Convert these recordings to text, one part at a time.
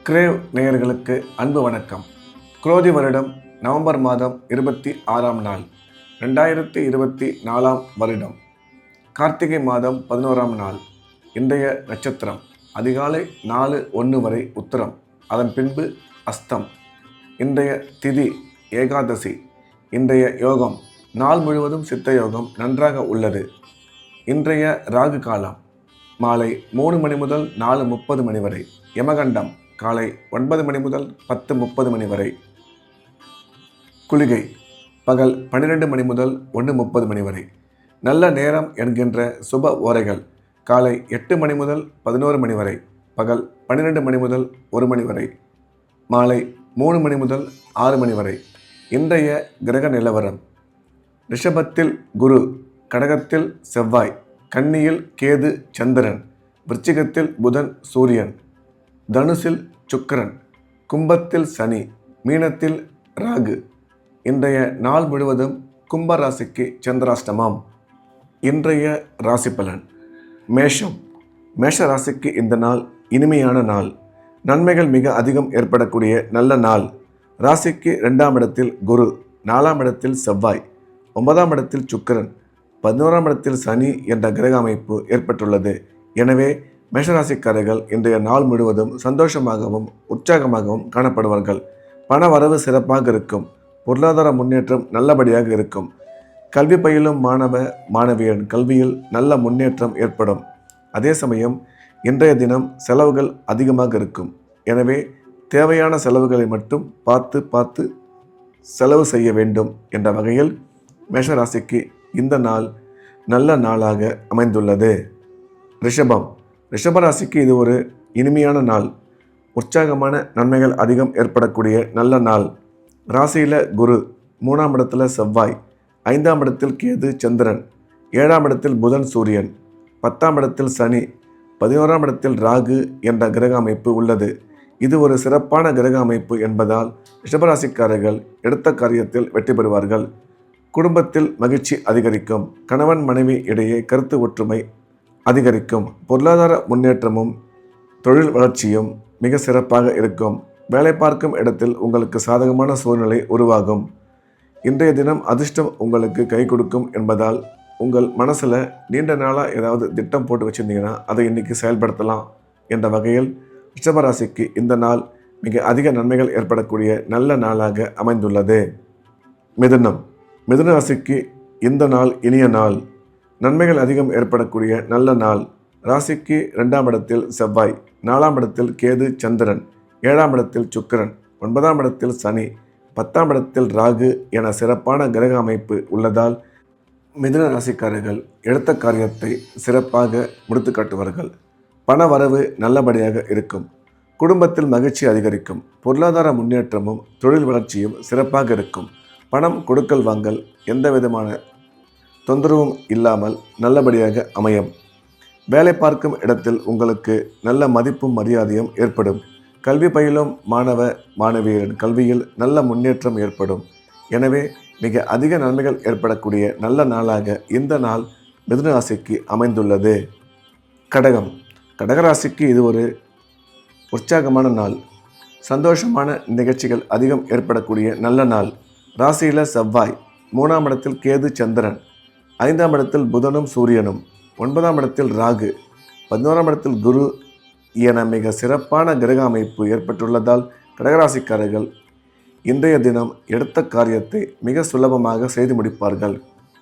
Grave நேயர்களுக்கு அன்பு வணக்கம். குரோதி வருடம் நவம்பர் மாதம் 26ஆம் நாள் 2024ஆம் வருடம் கார்த்திகை மாதம் 11ஆம் நாள். இன்றைய நட்சத்திரம் அதிகாலை 4:01 வரை உத்தரம், அதன் பின்பு அஸ்தம். இன்றைய திதி ஏகாதசி. இன்றைய யோகம் நாள் முழுவதும் சித்த யோகம் நன்றாக உள்ளது. இன்றைய ராகு காலம் மாலை 3 மணி முதல் 4:30 மணி வரை. யமகண்டம் காலை 9 மணி முதல் 10:30 மணி வரை. குளிகை பகல் 12 மணி முதல் 1:30 மணி வரை. நல்ல நேரம் என்கின்ற சுப ஓரைகள் காலை 8 மணி முதல் 11 மணி வரை, பகல் 12 மணி முதல் 1 மணி வரை, மாலை 3 மணி முதல் 6 மணி வரை. இன்றைய கிரக நிலவரம்: ரிஷபத்தில் குரு, கடகத்தில் செவ்வாய், கன்னியில் கேது சந்திரன், விருச்சிகத்தில் புதன் சூரியன், தனுசில் சுக்கிரன், கும்பத்தில் சனி, மீனத்தில் ராகு. இன்றைய நாள் முழுவதும் கும்ப ராசிக்கு சந்திராஷ்டமம். இன்றைய ராசி பலன்: மேஷம். மேஷ ராசிக்கு இந்த நாள் இனிமையான நாள். நன்மைகள் மிக அதிகம் ஏற்படக்கூடிய நல்ல நாள். ராசிக்கு 2ஆம் இடத்தில் குரு, 4ஆம் இடத்தில் செவ்வாய், 9ஆம் இடத்தில் சுக்கிரன், 11ஆம் இடத்தில் சனி என்ற கிரக அமைப்பு ஏற்பட்டுள்ளது. எனவே மேஷராசிக்காரர்கள் இன்றைய நாள் முழுவதும் சந்தோஷமாகவும் உற்சாகமாகவும் காணப்படுவார்கள். பண வரவு சிறப்பாக இருக்கும். பொருளாதார முன்னேற்றம் நல்லபடியாக இருக்கும். கல்வி பயிலும் மாணவ மாணவியர் கல்வியில் நல்ல முன்னேற்றம் ஏற்படும். அதே சமயம் இன்றைய தினம் செலவுகள் அதிகமாக இருக்கும். எனவே தேவையான செலவுகளை மட்டும் பார்த்து செலவு செய்ய வேண்டும் என்ற வகையில் மேஷராசிக்கு இந்த நாள் நல்ல நாளாக அமைந்துள்ளது. ரிஷபம். ரிஷபராசிக்கு இது ஒரு இனிமையான நாள். உற்சாகமான நன்மைகள் அதிகம் ஏற்படக்கூடிய நல்ல நாள். ராசியில் குரு, 3ஆம் இடத்துல செவ்வாய், 5ஆம் இடத்தில் கேது சந்திரன், 7ஆம் இடத்தில் புதன் சூரியன், 10ஆம் இடத்தில் சனி, 11ஆம் இடத்தில் ராகு என்ற கிரக அமைப்பு உள்ளது. இது ஒரு சிறப்பான கிரக அமைப்பு என்பதால் ரிஷபராசிக்காரர்கள் எடுத்த காரியத்தில் வெற்றி பெறுவார்கள். குடும்பத்தில் மகிழ்ச்சி அதிகரிக்கும். கணவன் மனைவி இடையே கருத்து ஒற்றுமை அதிகரிக்கும். பொருளாதார முன்னேற்றமும் தொழில் வளர்ச்சியும் மிக சிறப்பாக இருக்கும். வேலை பார்க்கும் இடத்தில் உங்களுக்கு சாதகமான சூழ்நிலை உருவாகும். இன்றைய தினம் அதிர்ஷ்டம் உங்களுக்கு கை கொடுக்கும் என்பதால் உங்கள் மனசில் நீண்ட நாளாக ஏதாவது திட்டம் போட்டு வச்சுருந்தீங்கன்னா அதை இன்றைக்கி செயல்படுத்தலாம் என்ற வகையில் ரிஷபராசிக்கு இந்த நாள் மிக அதிக நன்மைகள் ஏற்படக்கூடிய நல்ல நாளாக அமைந்துள்ளது. மிதுனம். மிதுன ராசிக்கு இந்த நாள் இனிய நாள். நன்மைகள் அதிகம் ஏற்படக்கூடிய நல்ல நாள். ராசிக்கு 2ஆம் இடத்தில் செவ்வாய், 4ஆம் இடத்தில் கேது சந்திரன், 7ஆம் இடத்தில் சுக்கிரன், 9ஆம் இடத்தில் சனி, 10ஆம் இடத்தில் ராகு என சிறப்பான கிரக அமைப்பு உள்ளதால் மிதுன ராசிக்காரர்கள் எடுத்த காரியத்தை சிறப்பாக முடித்து காட்டுவார்கள். பண வரவு நல்லபடியாக இருக்கும். குடும்பத்தில் மகிழ்ச்சி அதிகரிக்கும். பொருளாதார முன்னேற்றமும் தொழில் வளர்ச்சியும் சிறப்பாக இருக்கும். பணம் கொடுக்கல் வாங்கல் எந்த விதமான தொந்தரவும் இல்லாமல் நல்லபடியாக அமையும். வேலை பார்க்கும் இடத்தில் உங்களுக்கு நல்ல மதிப்பும் மரியாதையும் ஏற்படும். கல்வி பயிலும் மாணவ மாணவியரின் கல்வியில் நல்ல முன்னேற்றம் ஏற்படும். எனவே மிக அதிக நன்மைகள் ஏற்படக்கூடிய நல்ல நாளாக இந்த நாள் மிதுன ராசிக்கு அமைந்துள்ளது. கடகம். கடகராசிக்கு இது ஒரு உற்சாகமான நாள். சந்தோஷமான நிகழ்ச்சிகள் அதிகம் ஏற்படக்கூடிய நல்ல நாள். ராசியில் செவ்வாய், 3ஆம் இடத்தில் கேது சந்திரன், 5ஆம் இடத்தில் புதனும் சூரியனும், 9ஆம் இடத்தில் ராகு, 11ஆம் இடத்தில் குரு என மிக சிறப்பான கிரக அமைப்பு ஏற்பட்டுள்ளதால் கடகராசிக்காரர்கள் இன்றைய தினம் எடுத்த காரியத்தை மிக சுலபமாக செய்து முடிப்பார்கள்.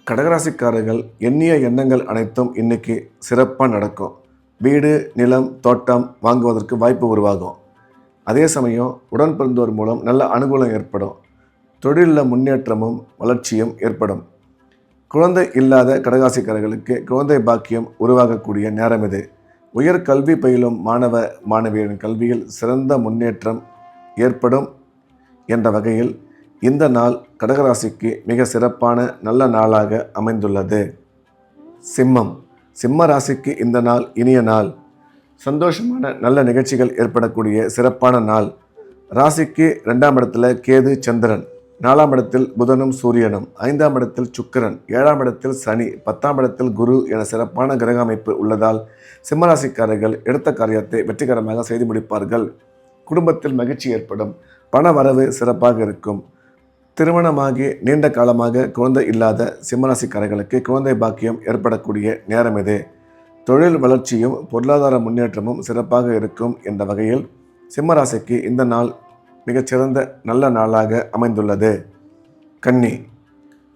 கடகராசிக்காரர்கள் எண்ணிய எண்ணங்கள் அனைத்தும் இன்னைக்கு சிறப்பாக நடக்கும். வீடு, நிலம், தோட்டம் வாங்குவதற்கு வாய்ப்பு உருவாகும். அதே சமயம் உடன் பிறந்தோர் மூலம் நல்ல அனுகூலம் ஏற்படும். தொழிலில் முன்னேற்றமும் வளர்ச்சியும் ஏற்படும். குழந்தை இல்லாத கடகராசிக்காரர்களுக்கு குழந்தை பாக்கியம் உருவாகக்கூடிய நேரம் இது. உயர் கல்வி பயிலும் மாணவ மாணவியரின் கல்வியில் சிறந்த முன்னேற்றம் ஏற்படும் என்ற வகையில் இந்த நாள் கடகராசிக்கு மிக சிறப்பான நல்ல நாளாக அமைந்துள்ளது. சிம்மம். சிம்ம ராசிக்கு இந்த நாள் இனிய நாள். சந்தோஷமான நல்ல நிகழ்ச்சிகள் ஏற்படக்கூடிய சிறப்பான நாள். ராசிக்கு 2ஆம் இடத்துல கேது சந்திரன், 4ஆம் இடத்தில் புதனும் சூரியனும், 5ஆம் இடத்தில் சுக்கிரன், 7ஆம் இடத்தில் சனி, 10ஆம் இடத்தில் குரு என சிறப்பான கிரக அமைப்பு உள்ளதால் சிம்மராசிக்காரர்கள் எடுத்த காரியத்தை வெற்றிகரமாக செய்து முடிப்பார்கள். குடும்பத்தில் மகிழ்ச்சி ஏற்படும். பண வரவு சிறப்பாக இருக்கும். திருமணமாகி நீண்ட காலமாக குழந்தை இல்லாத சிம்மராசிக்காரர்களுக்கு குழந்தை பாக்கியம் ஏற்படக்கூடிய நேரம் இது. தொழில் வளர்ச்சியும் பொருளாதார முன்னேற்றமும் சிறப்பாக இருக்கும் என்ற வகையில் சிம்மராசிக்கு இந்த நாள் மிகச்சிறந்த நல்ல நாளாக அமைந்துள்ளது. கன்னி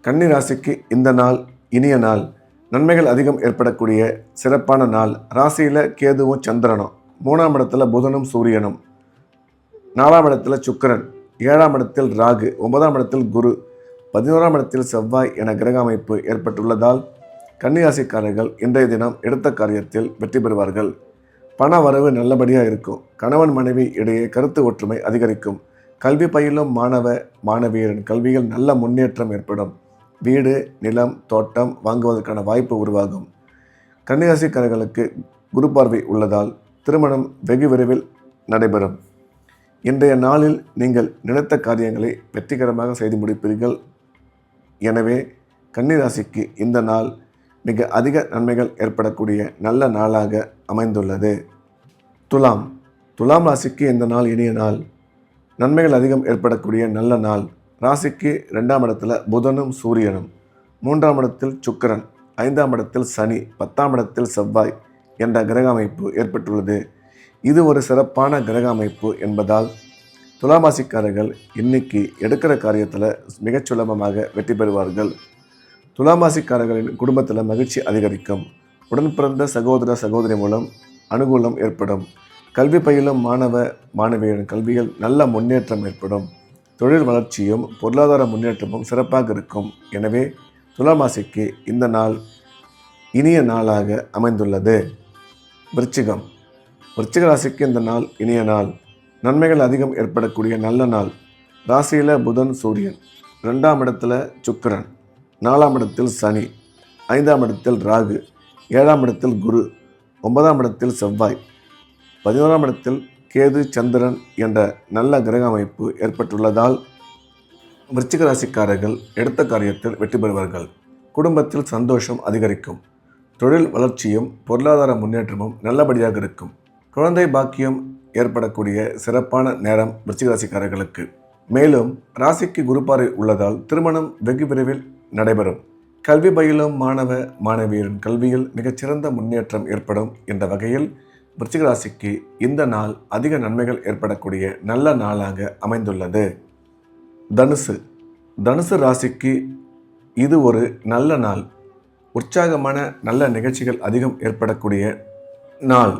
கன்னி ராசிக்கு இந்த நாள் இனிய நாள். நன்மைகள் அதிகம் ஏற்படக்கூடிய சிறப்பான நாள். ராசியில் கேதுவும் சந்திரனும், 3ஆம் இடத்துல புதனும் சூரியனும், 4ஆம் இடத்துல சுக்கிரன், 7ஆம் இடத்தில் ராகு, 9ஆம் இடத்தில் குரு, 11ஆம் இடத்தில் செவ்வாய் என கிரக அமைப்பு ஏற்பட்டுள்ளதால் கன்னிராசிக்காரர்கள் இன்றைய தினம் எடுத்த காரியத்தில் வெற்றி பெறுவார்கள். பண வரவு நல்லபடியாக இருக்கும். கணவன் மனைவி இடையே கருத்து ஒற்றுமை அதிகரிக்கும். கல்வி பயிலும் மாணவ மாணவியரின் கல்வியில் நல்ல முன்னேற்றம் ஏற்படும். வீடு, நிலம், தோட்டம் வாங்குவதற்கான வாய்ப்பு உருவாகும். கன்னிராசிக்காரர்களுக்கு குரு பார்வை உள்ளதால் திருமணம் வெகு விரைவில் நடைபெறும். இன்றைய நாளில் நீங்கள் நினைத்த காரியங்களை வெற்றிகரமாக செய்து முடிப்பீர்கள். எனவே கன்னிராசிக்கு இந்த நாள் மிக அதிக நன்மைகள் ஏற்படக்கூடிய நல்ல நாளாக அமைந்துள்ளது. துலாம் ராசிக்கு இந்த நாள் இனிய நாள். நன்மைகள் அதிகம் ஏற்படக்கூடிய நல்ல நாள். ராசிக்கு 2ஆம் இடத்துல புதனும் சூரியனும், 3ஆம் இடத்தில் சுக்கிரன், 5ஆம் இடத்தில் சனி, 10ஆம் இடத்தில் செவ்வாய் என்ற கிரக அமைப்பு ஏற்பட்டுள்ளது. இது ஒரு சிறப்பான கிரக அமைப்பு என்பதால் துலாம் ராசிக்காரர்கள் இன்னைக்கு எடுக்கிற காரியத்தில் மிகச் சுலபமாக வெற்றி பெறுவார்கள். துலாம் ராசிக்காரர்களின் குடும்பத்தில் மகிழ்ச்சி அதிகரிக்கும். உடன் பிறந்த சகோதர சகோதரி மூலம் அனுகூலம் ஏற்படும். கல்வி பயிலும் மாணவ மாணவியரின் கல்வியில் நல்ல முன்னேற்றம் ஏற்படும். தொழில் வளர்ச்சியும் பொருளாதார முன்னேற்றமும் சிறப்பாக இருக்கும். எனவே துலாம் ராசிக்கு இந்த நாள் இனிய நாளாக அமைந்துள்ளது. விருச்சிக ராசிக்கு இந்த நாள் இனிய நாள். நன்மைகள் அதிகம் ஏற்படக்கூடிய நல்ல நாள். ராசியில் புதன் சூரியன், 2ஆம் இடத்துல சுக்கிரன், 4ஆம் இடத்தில் சனி, 5ஆம் இடத்தில் ராகு, 7ஆம் இடத்தில் குரு, 9ஆம் இடத்தில் செவ்வாய், 11ஆம் இடத்தில் கேது சந்திரன் என்ற நல்ல கிரக அமைப்பு ஏற்பட்டுள்ளதால் விருச்சிக ராசிக்காரர்கள் எடுத்த காரியத்தில் வெற்றி பெறுவார்கள். குடும்பத்தில் சந்தோஷம் அதிகரிக்கும். தொழில் வளர்ச்சியும் பொருளாதார முன்னேற்றமும் நல்லபடியாக இருக்கும். குழந்தை பாக்கியம் ஏற்படக்கூடிய சிறப்பான நேரம் விருச்சிக ராசிக்காரர்களுக்கு. மேலும் ராசிக்கு குருபார்வை உள்ளதால் திருமணம் வெகு விரைவில் நடைபெறும். கல்வி பயிலும் மாணவ மாணவியரின் கல்வியில் மிகச்சிறந்த முன்னேற்றம் ஏற்படும் என்ற வகையில் விருச்சிக ராசிக்கு இந்த நாள் அதிக நன்மைகள் ஏற்படக்கூடிய நல்ல நாளாக அமைந்துள்ளது. தனுசு ராசிக்கு இது ஒரு நல்ல நாள். உற்சாகமான நல்ல நிகழ்ச்சிகள் அதிகம் ஏற்படக்கூடிய நாள்.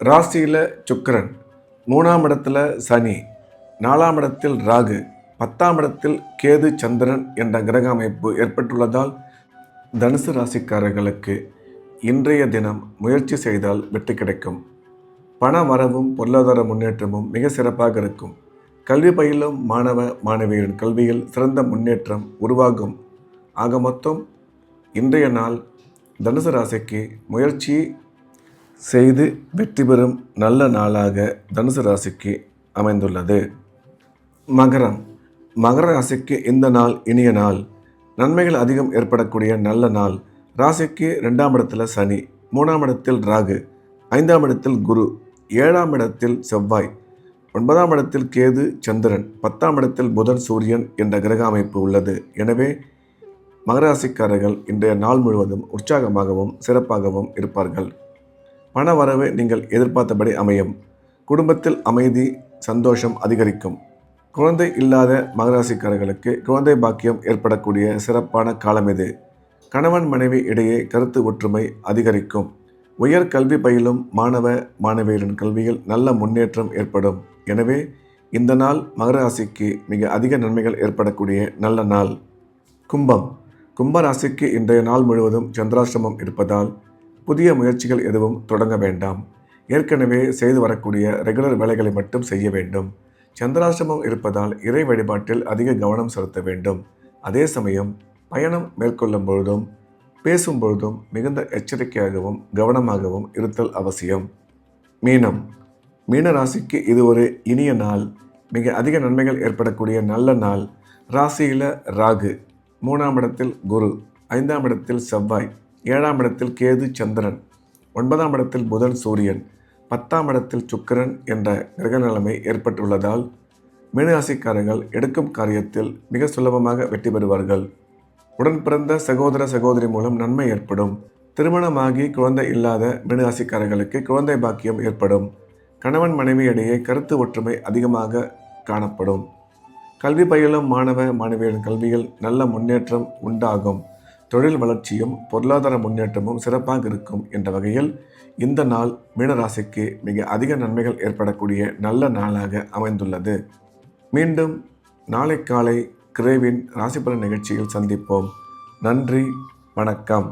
ராசியில் சுக்கிரன், 3ஆம் இடத்துல சனி, 4ஆம் இடத்தில் ராகு, 10ஆம் இடத்தில் கேது சந்திரன் என்ற கிரக அமைப்பு ஏற்பட்டுள்ளதால் தனுசு ராசிக்காரர்களுக்கு இன்றைய தினம் முயற்சி செய்தால் வெற்றி கிடைக்கும். பண வரவும் பொருளாதார முன்னேற்றமும் மிக சிறப்பாக இருக்கும். கல்வி பயிலும் மாணவ மாணவியரின் கல்வியில் சிறந்த முன்னேற்றம் உருவாகும். ஆக மொத்தம் இன்றைய நாள் தனுசு ராசிக்கு முயற்சி செய்து வெற்றி பெறும் நல்ல நாளாக தனுசு ராசிக்கு அமைந்துள்ளது. மகர ராசிக்கு இந்த நாள் இனிய நாள். நன்மைகள் அதிகம் ஏற்படக்கூடிய நல்ல நாள். ராசிக்கு 2ஆம் இடத்துல சனி, 3ஆம் இடத்தில் ராகு, 5ஆம் இடத்தில் குரு, 7ஆம் இடத்தில் செவ்வாய், 9ஆம் இடத்தில் கேது சந்திரன், 10ஆம் இடத்தில் புதன் சூரியன் என்ற கிரக அமைப்பு உள்ளது. எனவே மகர ராசிக்காரர்கள் இன்றைய நாள் முழுவதும் உற்சாகமாகவும் சிறப்பாகவும் இருப்பார்கள். பண வரவு நீங்கள் எதிர்பார்த்தபடி அமையும். குடும்பத்தில் அமைதி சந்தோஷம் அதிகரிக்கும். குழந்தை இல்லாத மகராசிக்காரர்களுக்கு குழந்தை பாக்கியம் ஏற்படக்கூடிய சிறப்பான காலம் இது. கணவன் மனைவி இடையே கருத்து ஒற்றுமை அதிகரிக்கும். உயர் கல்வி பயிலும் மாணவ மாணவியரின் கல்வியில் நல்ல முன்னேற்றம் ஏற்படும். எனவே இந்த நாள் மகர ராசிக்கு மிக அதிக நன்மைகள் ஏற்படக்கூடிய நல்ல நாள். கும்ப ராசிக்கு இன்றைய நாள் முழுவதும் சந்திராஷ்டமம் இருப்பதால் புதிய முயற்சிகள் எதுவும் தொடங்க வேண்டாம். ஏற்கனவே செய்து வரக்கூடிய ரெகுலர் வேலைகளை மட்டும் செய்ய வேண்டும். சந்திராஷ்டமம் இருப்பதால் இறை வழிபாட்டில் அதிக கவனம் செலுத்த வேண்டும். அதே சமயம் பயணம் மேற்கொள்ளும் பொழுதும் பேசும் பொழுதும் மிகுந்த எச்சரிக்கையாகவும் கவனமாகவும் இருத்தல் அவசியம். மீன ராசிக்கு இது ஒரு இனிய நாள். மிக அதிக நன்மைகள் ஏற்படக்கூடிய நல்ல நாள். ராசியில் ராகு, 3ஆம் இடத்தில் குரு, 5ஆம் இடத்தில் செவ்வாய், 7ஆம் இடத்தில் கேது சந்திரன், 9ஆம் இடத்தில் புதன் சூரியன், 10ஆம் இடத்தில் சுக்கிரன் என்ற கிரக நிலைமை ஏற்பட்டுள்ளதால் மீனராசிக்காரர்கள் எடுக்கும் காரியத்தில் மிக சுலபமாக வெற்றி பெறுவார்கள். உடன் பிறந்த சகோதர சகோதரி மூலம் நன்மை ஏற்படும். திருமணமாகி குழந்தை இல்லாத மீனராசிக்காரர்களுக்கு குழந்தை பாக்கியம் ஏற்படும். கணவன் மனைவி இடையே கருத்து ஒற்றுமை அதிகமாக காணப்படும். கல்வி பயிலும் மாணவ மாணவியரின் கல்வியில் நல்ல முன்னேற்றம் உண்டாகும். தொழில் வளர்ச்சியும் பொருளாதார முன்னேற்றமும் சிறப்பாக இருக்கும் என்ற வகையில் இந்த நாள் மீனராசிக்கு மிக அதிக நன்மைகள் ஏற்படக்கூடிய நல்ல நாளாக அமைந்துள்ளது. மீண்டும் நாளை காலை கிரேவின் ராசிபலன் நிகழ்ச்சியில் சந்திப்போம். நன்றி, வணக்கம்.